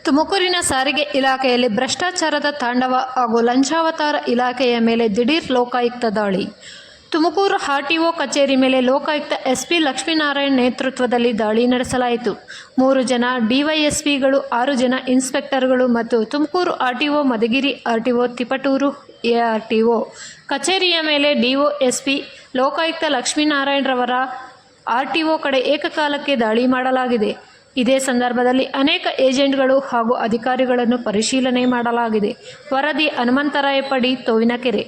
ತುಮಕೂರಿನ ಸಾರಿಗೆ ಇಲಾಖೆಯಲ್ಲಿ ಭ್ರಷ್ಟಾಚಾರದ ತಾಂಡವ ಹಾಗೂ ಲಂಚಾವತಾರ ಇಲಾಖೆಯ ಮೇಲೆ ದಿಢೀರ್ ಲೋಕಾಯುಕ್ತ ದಾಳಿ. ತುಮಕೂರು ಆರ್ಟಿಒ ಕಚೇರಿ ಮೇಲೆ ಲೋಕಾಯುಕ್ತ ಎಸ್ಪಿ ಲಕ್ಷ್ಮೀನಾರಾಯಣ್ ನೇತೃತ್ವದಲ್ಲಿ ದಾಳಿ ನಡೆಸಲಾಯಿತು. 3 ಜನ ಡಿವೈಎಸ್ಪಿಗಳು, 6 ಜನ ಇನ್ಸ್ಪೆಕ್ಟರ್ಗಳು ಮತ್ತು Tumakuru RTO, Madhugiri RTO, Tiptur ARTO ಕಚೇರಿಯ ಮೇಲೆ ಡಿಒಎಸ್ಪಿ ಲೋಕಾಯುಕ್ತ ಲಕ್ಷ್ಮೀನಾರಾಯಣ್ರವರ ಆರ್ಟಿಒ ಕಡೆ ಏಕಕಾಲಕ್ಕೆ ದಾಳಿ ಮಾಡಲಾಗಿದೆ. ಇದೇ ಸಂದರ್ಭದಲ್ಲಿ ಅನೇಕ ಏಜೆಂಟ್ಗಳು ಹಾಗೂ ಅಧಿಕಾರಿಗಳನ್ನು ಪರಿಶೀಲನೆ ಮಾಡಲಾಗಿದೆ. ವರದಿ ಹನುಮಂತರಾಯ ಪಡಿ, ತೋವಿನಕೆರೆ.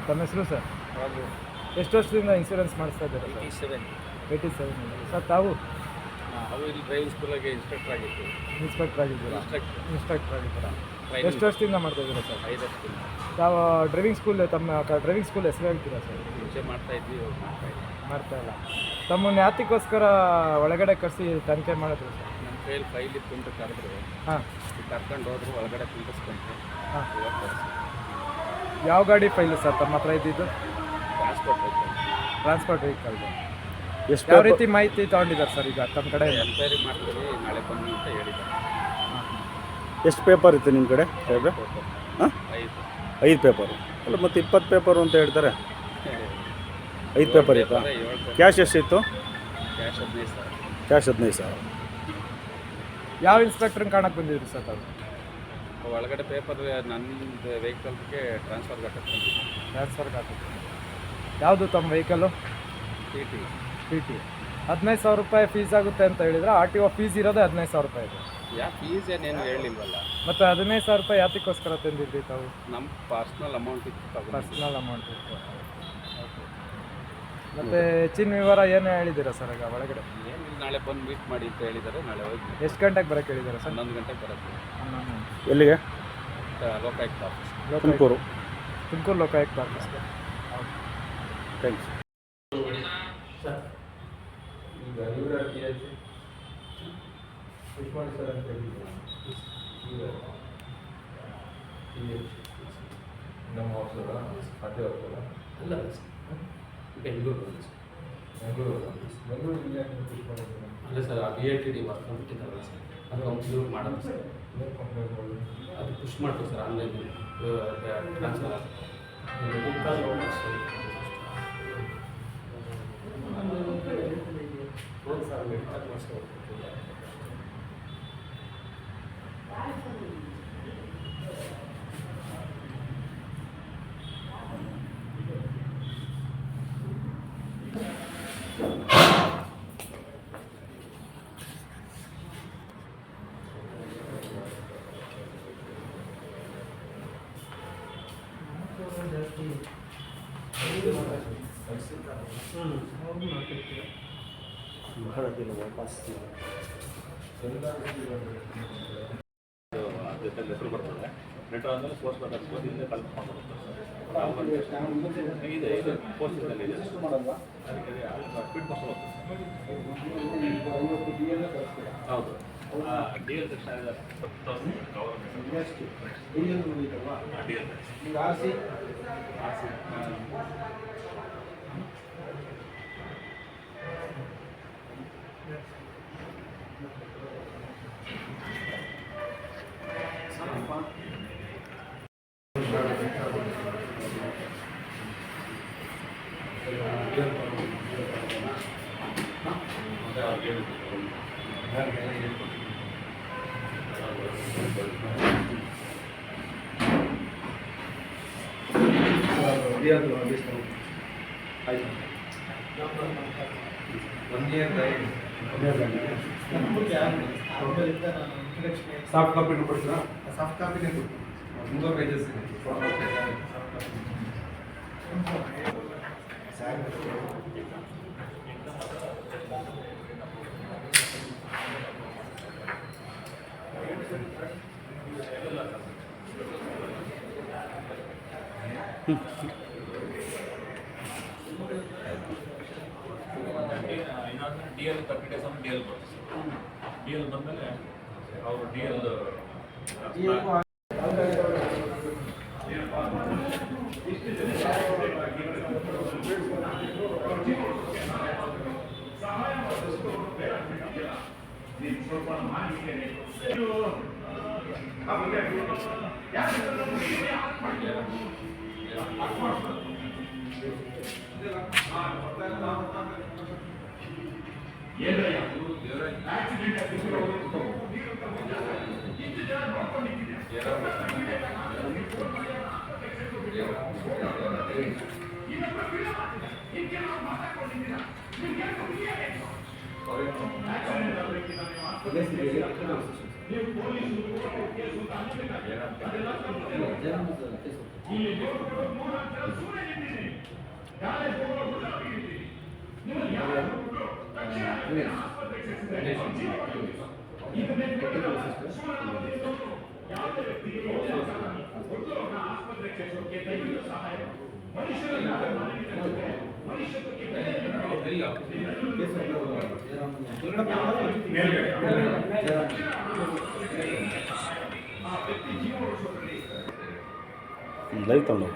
ತಮ್ಮ ಹೆಸರು ಸರ್? ಎಷ್ಟು ವರ್ಷದಿಂದ ಇನ್ಶೂರೆನ್ಸ್ ಮಾಡಿಸ್ತಾ ಇದ್ದಾರೆ? 87 ಸರ್. ತಾವು ಇಲ್ಲಿ ಡ್ರೈವಿಂಗ್ ಸ್ಕೂಲಾಗೆ ಇನ್ಸ್ಪೆಕ್ಟರ್ ಆಗಿದ್ದೀರಾ? ಇನ್ಸ್ಪೆಕ್ಟರ್ ಆಗಿದ್ದೀರಾ? ಎಷ್ಟು ವರ್ಷದಿಂದ ಮಾಡ್ತಾ ಇದ್ದೀರಾ ಸರ್? 5 ವರ್ಷದಿಂದ. ತಾವು ಡ್ರೈವಿಂಗ್ ಸ್ಕೂಲ್ ಹೆಸರು ಹೇಳ್ತೀರಾ ಸರ್? ಮುಂಚೆ ಮಾಡ್ತಾಯಿದ್ವಿ, ಮಾಡ್ತಾ ಇಲ್ಲ. ತಮ್ಮನ್ನು ಯಾತಕ್ಕೋಸ್ಕರ ಒಳಗಡೆ ಕರೆಸಿ ತನಿಖೆ ಮಾಡಿದ್ರು ಸರ್? ನಮ್ಮ ಕೈಯಲ್ಲಿ ಫೈಲ್ ಇತ್ತು ಅಂತ ಕರೆದ್ರು. ಕರ್ಕೊಂಡು ಹೋದ್ರು, ಒಳಗಡೆ ಕುಂಡಿಸ್ಕೊಂಡ್ರು. ಯಾವ ಗಾಡಿ ಫೈಲು ಸರ್ ತಮ್ಮ ಹತ್ರ ಇದ್ದಿದ್ದು? ಟ್ರಾನ್ಸ್ಪೋರ್ಟ್ ವೆಹಿಕಲ್ದು. ಯಾವ ರೀತಿ ಮಾಹಿತಿ ತೊಗೊಂಡಿದ್ದಾರೆ ಸರ್ ಈಗ ತಮ್ಮ ಕಡೆ? ಎನ್ಕ್ವೈರಿ ಮಾಡ್ತೀವಿ, ನಾಳೆ ಬನ್ನಿ ಅಂತ ಹೇಳಿದ್ದಾರೆ. ಎಷ್ಟು ಪೇಪರ್ ಇತ್ತು ನಿಮ್ಮ ಕಡೆ? 5 ಪೇಪರು ಅಲ್ಲ, ಮತ್ತು 20 ಪೇಪರು ಅಂತ ಹೇಳ್ತಾರೆ. 5 ಪೇಪರ್ ಇತ್ತು. ಕ್ಯಾಶ್ ಎಷ್ಟಿತ್ತು? ಕ್ಯಾಶ್ 15,000. ಯಾವ ಇನ್ಸ್ಪೆಕ್ಟ್ರನ್ನ ಕಾಣಕ್ಕೆ ಬಂದಿದ್ರಿ ಸರ್ ತಾವು? ಒಳಗಡೆ ಪೇಪರ್ ನನ್ನದು ವೆಹಿಕಲ್ಗೆ ಟ್ರಾನ್ಸ್ಫರ್ ಹಾಕಕ್ಕೆ. ಯಾವುದು ತಮ್ಮ ವೆಹಿಕಲ್ಲು? T T. 15,000 ರೂಪಾಯಿ ಫೀಸ್ ಆಗುತ್ತೆ ಅಂತ ಹೇಳಿದ್ರೆ ಆರ್ಟಿಒ ಫೀಸ್ ಇರೋದೇ 15,000 ರೂಪಾಯಿ ಇದೆ. ಫೀಸ್ ಏನೇನು ಹೇಳಿಲ್ವಲ್ಲ. ಮತ್ತು 15,000 ರೂಪಾಯಿ ಯಾತಕ್ಕೋಸ್ಕರ ತಂದಿದ್ರಿ ತಾವು? ನಮ್ಮ ಪರ್ಸ್ನಲ್ ಅಮೌಂಟ್ ಇತ್ತು. ಮತ್ತು ಹೆಚ್ಚಿನ ವಿವರ ಏನು ಹೇಳಿದ್ದೀರಾ ಸರ್ ಈಗ ಒಳಗಡೆ? ಏನಿಲ್ಲ, ನಾಳೆ ಬಂದು ಮೀಟ್ ಮಾಡಿ ಅಂತ ಹೇಳಿದ್ದಾರೆ. ನಾಳೆ ಹೋಗಿ. ಎಷ್ಟು ಗಂಟೆಗೆ ಬರೋಕ್ಕೆ ಹೇಳಿದ್ದಾರೆ ಸರ್? 11 ಗಂಟೆಗೆ ಬರೋಕ್ಕೆ. ಎಲ್ಲಿಗೆ? ಲೋಕಾಯುಕ್ತ ಆಫೀಸ್, ತುಮಕೂರು ಲೋಕಾಯುಕ್ತ ಆಫೀಸ್ಗೆ. ಥ್ಯಾಂಕ್ಸ್. ನಮ್ಮ ಆಫೀಸರ ಅದೇ ಹೋಗ್ತಲ್ಲ? ಅಲ್ಲ, ಬೆಂಗಳೂರು ಇಲ್ಲ ಪುಷ್ ಮಾಡಿದ್ರು. ಅಲ್ಲ ಸರ್, BITD ವರ್ಕ್ ಬಿಟ್ಟಿದ್ದಾರಲ್ಲ ಸರ್, ಅದು ಕಂಪ್ಲೀಟ್ ಮಾಡೋದು ಸರ್. ಅದು ಪುಷ್ ಮಾಡ್ತೀವಿ ಸರ್, ಆನ್ಲೈನ್ ಟ್ರಾನ್ಸ್ಫರ್ ಹೆಸರು ಬರ್ತದೆ. ಲೆಟರ್ ಆದಮೇಲೆ ಪೋಸ್ಟ್ ಬರ್ತದೆ, ಕಲೆಕ್ಟ್ ಮಾಡ್ಬೋದು ಸರ್. ಇದೆ ಪೋಸ್ಟಲ್ಲಿ ಇದೆ. ಫೀಡ್ ಬಸ್ ಹೌದು. DL ತಕ್ಷಣ ಸಾಫ್ಟ್ ಕಾಪಿನೂ ಕೊಡ್ತೀರಾ? ಸಾಫ್ಟ್ ಕಾಪಿನೇ ಕೊಡ್ತೀವಿ. 3 ಪೇಜಸ್ ಇದೆ. D L 30 days D L ಬರುತ್ತೆ ಸರ್. ಡಿ ಎಲ್ ಬಂದಮೇಲೆ ಅವರು ಡಿ ಎಲ್ ಲೈವ್ ತಗೊಂಡು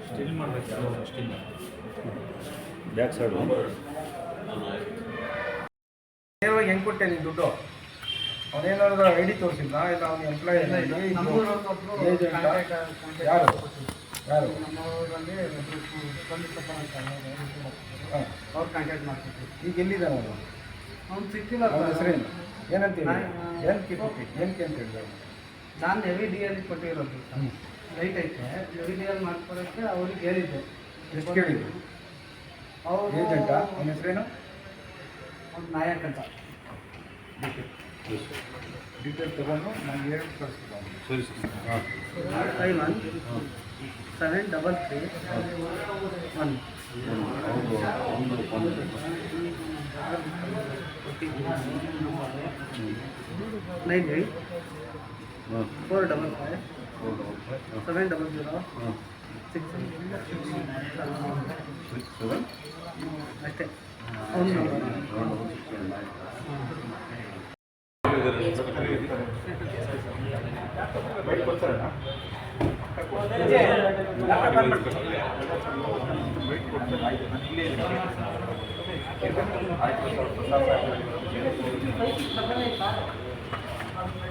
ಸ್ಟಿಲ್ ಮಾಡಬೇಕು. ಸ್ಟಿಲ್ ಬ್ಯಾಕ್ ಸೈಡ್ ನೇರವಾಗಿ ಹೆಂಗೆ ಕೊಟ್ಟೆ ನೀನು ದುಡ್ಡು? ಅವನೇನಾದ್ರು ಐ ಡಿ ತೋರಿಸಿದ್ನ ಇಲ್ಲ ಅವ್ನು ಎಂಪ್ಲಾಯ್ ಯಾರು ಯಾರು ಅವ್ರು ಕಾಂಟ್ಯಾಕ್ಟ್ ಮಾಡ್ತಿದ್ವಿ. ಈಗ ಎಲ್ಲಿದ್ದಾನೆ ಅವನು? ಅವ್ನು ಸಿಕ್ಕಿಲ್ಲ. ಅವನ ಹೆಸರೇನು ಏನಂತ ಏನಕ್ಕೆ ಏನಕ್ಕೆ ಅಂತ ಹೇಳಿದ? ನಾನು ಹೆವಿ ಡಿ ಎಲ್ ಕೊಟ್ಟಿರೋದು. ರೈಟ್ ಐತೆ, ಹೆವಿ ಡಿ ಎಲ್ ಮಾಡ್ಕೊಳಕ್ಕೆ ಅವ್ರಿಗೆ ಹೇಳಿದ್ದೆ. ಎಷ್ಟು ಕೇಳಿದ್ರು? ಅವರು ಏಜೆಂಟಾ? ಅವನ ಹೆಸರೇನು? ಅವ್ನು ನಾಯಕ್ ಅಂತ. ಡೀಟೇಲ್ ತೊಗೊಂಡು ನಾನು ಹೇಳಿ ಕಳಿಸ್ತೀನಿ. ಸರಿ ಸರ್. 517331 98 455 700 6 ಅಷ್ಟೇ. ಅವ್ನು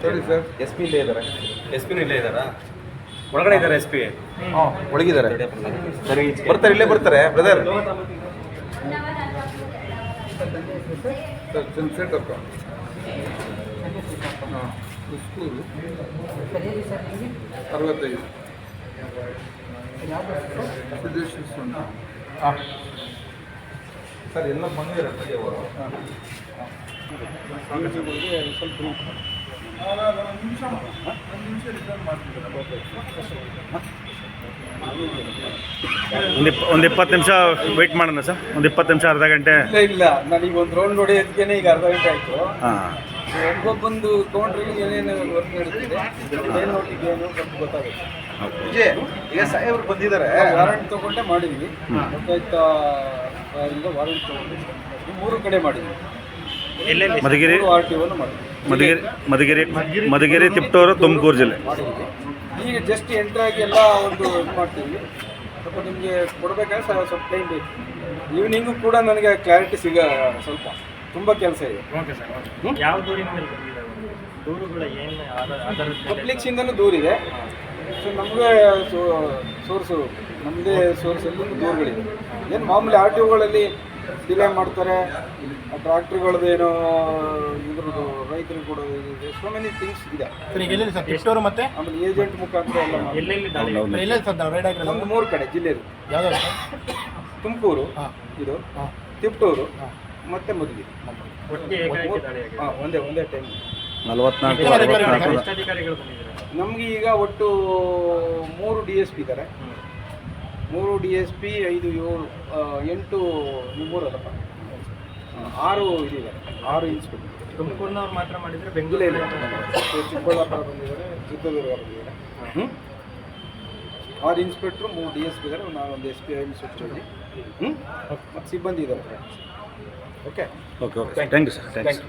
ಹೇಳಿ ಸರ್. ಎಸ್ ಪಿ ಇಲ್ಲೇ ಇದ್ದಾರೆ. ಎಸ್ ಪಿನೂ ಇಲ್ಲೇ ಇದ್ದಾರಾ? ಒಳಗಡೆ ಇದ್ದಾರೆ ಎಸ್ ಪಿ. ಹಾಂ ಒಳಗಿದ್ದಾರೆ. ಸರಿ ಬರ್ತಾರೆ, ಇಲ್ಲೇ ಬರ್ತಾರೆ ಬ್ರದರ್. ಸರ್ ಸೆಂಟರ್ಕ ಹಾಂ ಸ್ಕೂಲು 65 ಹಾಂ ಸರ್ ಎಲ್ಲ ಬಂದಿದ್ದಾರೆ ಒಂದು 20 ನಿಮಿಷ ವೆಯ್ಟ್ ಮಾಡೋಣ ಸರ್. ಒಂದು 20 ನಿಮಿಷ ಅರ್ಧ ಗಂಟೆ. ಇಲ್ಲ ನನಗೆ ಒಂದು ರೌಂಡ್ ಹೊಡೆಯೋದಕ್ಕೆ ಈಗ ಅರ್ಧ ಗಂಟೆ ಆಯಿತು. ಹಾಂ ಒಬ್ಬೊಬ್ಬೊಂದು ಕೌಂಟ್ರಿಗೆ ಏನೇನು ವರ್ಕ್ ನಡೀತಿದೆ ಏನು ನೋಟಿಗೆ ಏನು ಸ್ವಲ್ಪ ಗೊತ್ತಾಗುತ್ತೆ. ವಿಜಯ್ ಈಗ ಸಾಹೇಬ್ರು ಬಂದಿದ್ದಾರೆ. ವಾರಂಟ್ ತೊಗೊಂಡೆ ಮಾಡಿದ್ವಿ. ಲೋಕಾಯುಕ್ತ ಇಂದ ವಾರಂಟ್ ತೊಗೊಂಡು 3 ಕಡೆ ಮಾಡಿದ್ವಿ. ಮಧುಗಿರಿ, ಆರ್ ಟಿ ಒನು ಮಾಡಿದ್ವಿ. ಮಧುಗಿರಿ, ತಿಪ್ಟೂರು, ತುಮಕೂರು ಜಿಲ್ಲೆ ಮಾಡಿದ್ವಿ. ಈಗ ಜಸ್ಟ್ ಎಂಟ್ರಾಗಿ ಎಲ್ಲ ಒಂದು ಇದು ಮಾಡ್ತೀವಿ. ಸ್ವಲ್ಪ ನಿಮಗೆ ಕೊಡಬೇಕಾದ್ರೆ ಸ್ವಲ್ಪ ಟೈಮ್ ಬೇಕು. ಈವ್ನಿಂಗು ಕೂಡ ನನಗೆ ಕ್ಲಾರಿಟಿ ಸ್ವಲ್ಪ ತುಂಬ ಕೆಲಸ ಇದೆ. ಯಾವ ದೂರುಗಳ ಏನು ಪಬ್ಲಿಕ್ಸಿಂದನೂ ದೂರಿದೆ. ಸೊ ನಮಗೆ ಸೋರ್ಸು ನಮ್ಮದೇ ಸೋರ್ಸಲ್ಲಿ ದೂರುಗಳಿದೆ. ಏನು ಮಾಮೂಲಿ ಆರ್ ಟಿ ಒಗಳಲ್ಲಿ ಡಿಲೇ ಮಾಡ್ತಾರೆ. ಟ್ರಾಕ್ಟ್ರಿಗಳದ್ದು ಏನೋ ಇದ್ರದ್ದು ರೈತರಿಗೆ ಕೊಡೋದು ಇದೆ. ಸೋ ಮೆನಿ ಥಿಂಗ್ಸ್ ಇದೆ. ಮತ್ತೆ ಆಮೇಲೆ ಏಜೆಂಟ್ ಮುಖಾಂತರ ಎಲ್ಲ ನಮ್ದು 3 ಕಡೆ ಜಿಲ್ಲೆದು. ತುಮಕೂರು ಇದು, ತಿಪ್ಟೂರು ಮತ್ತು ಮಧುಗಿರಿ. ಒಟ್ಟಿಗೆ ಹಾಂ ಒಂದೇ ಟೈಮ್. 44 ಎಷ್ಟು ಅಧಿಕಾರಿಗಳು ಬಂದಿದ್ದಾರೆ? ನಮಗೆ ಈಗ ಒಟ್ಟು 3 DSP ಇದ್ದಾರೆ. 3 DSP 5 7 8 ನಿಮ್ಮೂರಲ್ಲಪ್ಪ 6 ಇದಿದ್ದಾರೆ, 6 ಇನ್ಸ್ಪೆಕ್ಟರ್. ತುಮಕೂರಿನವ್ರು ಮಾತ್ರ ಮಾಡಿದರೆ ಇಲ್ಲ ಬೆಂಗಳೂರು ಇಲ್ಲ ಚಿಕ್ಕಬಳ್ಳಾಪುರ ಬಂದಿದ್ದಾರೆ, ಚಿತ್ರದುರ್ಗ ಬಂದಿದ್ದಾರೆ. 6 ಇನ್ಸ್ಪೆಕ್ಟ್ರು 3 DSP ಇದ್ದಾರೆ, ನಾವೊಂದು SP ಇನ್ಸ್ಪೆಕ್ಟರ್ ಇದ್ದೀವಿ. ಮತ್ತು ಸಿಬ್ಬಂದಿ ಇದ್ದಾರೆ. Okay okay thank you sir thanks.